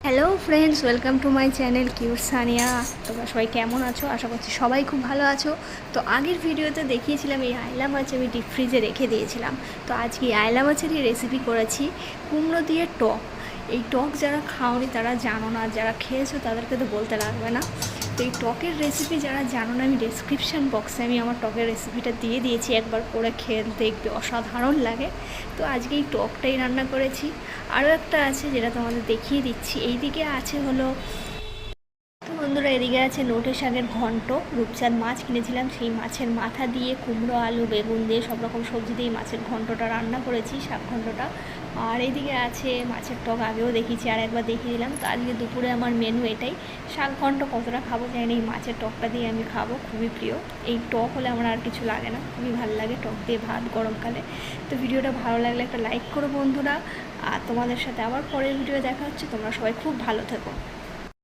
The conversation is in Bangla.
Hello friends, welcome to my channel cute Sania. তোমরা সবাই কেমন আছো? আশা করছি সবাই খুব ভালো আছো। তো আগের ভিডিওতে দেখিয়েছিলাম এই আইলা মাছ আমি ডিপ ফ্রিজে রেখে দিয়েছিলাম। তো আজকে এই আইলা মাছেরই রেসিপি করেছি, কুমড়ো দিয়ে টক। এই টক যারা খাওনি তারা জানো না, যারা খেয়েছো তাদেরকে তো বলতে লাগবে না। তো এই টকের রেসিপি যারা জানো না, আমি ডেসক্রিপশান বক্সে আমি আমার টকের রেসিপিটা দিয়ে দিয়েছি, একবার করে খেয়ে দেখবে, অসাধারণ লাগে। তো আজকে এই টকটাই রান্না করেছি। আরও একটা আছে যেটা তোমাদের দেখিয়ে দিচ্ছি। এইদিকে আছে হলো, তো বন্ধুরা এদিকে আছে নোটে শাকের ঘন্ট। রূপচাঁদ মাছ কিনেছিলাম, সেই মাছের মাথা দিয়ে কুমড়ো আলু বেগুন দিয়ে সব রকম সবজি দিয়ে মাছের ঘন্টটা রান্না করেছি, শাক ঘন্টটা। আর এইদিকে আছে মাছের টক, আগেও দেখিয়েছি আর একবার দেখিয়ে দিলাম। তো আজকে দুপুরে আমার মেনু এটাই। শাক ঘন্ট কতটা খাবো জানি না, এই মাছের টকটা দিয়ে আমি খাবো, খুবই প্রিয়। এই টক হলে আমার আর কিছু লাগে না, খুবই ভালো লাগে টক দিয়ে ভাত গরমকালে। তো ভিডিওটা ভালো লাগলে একটা লাইক করো বন্ধুরা। আর তোমাদের সাথে আবার পরের ভিডিও দেখা হচ্ছে। তোমরা সবাই খুব ভালো থেকো।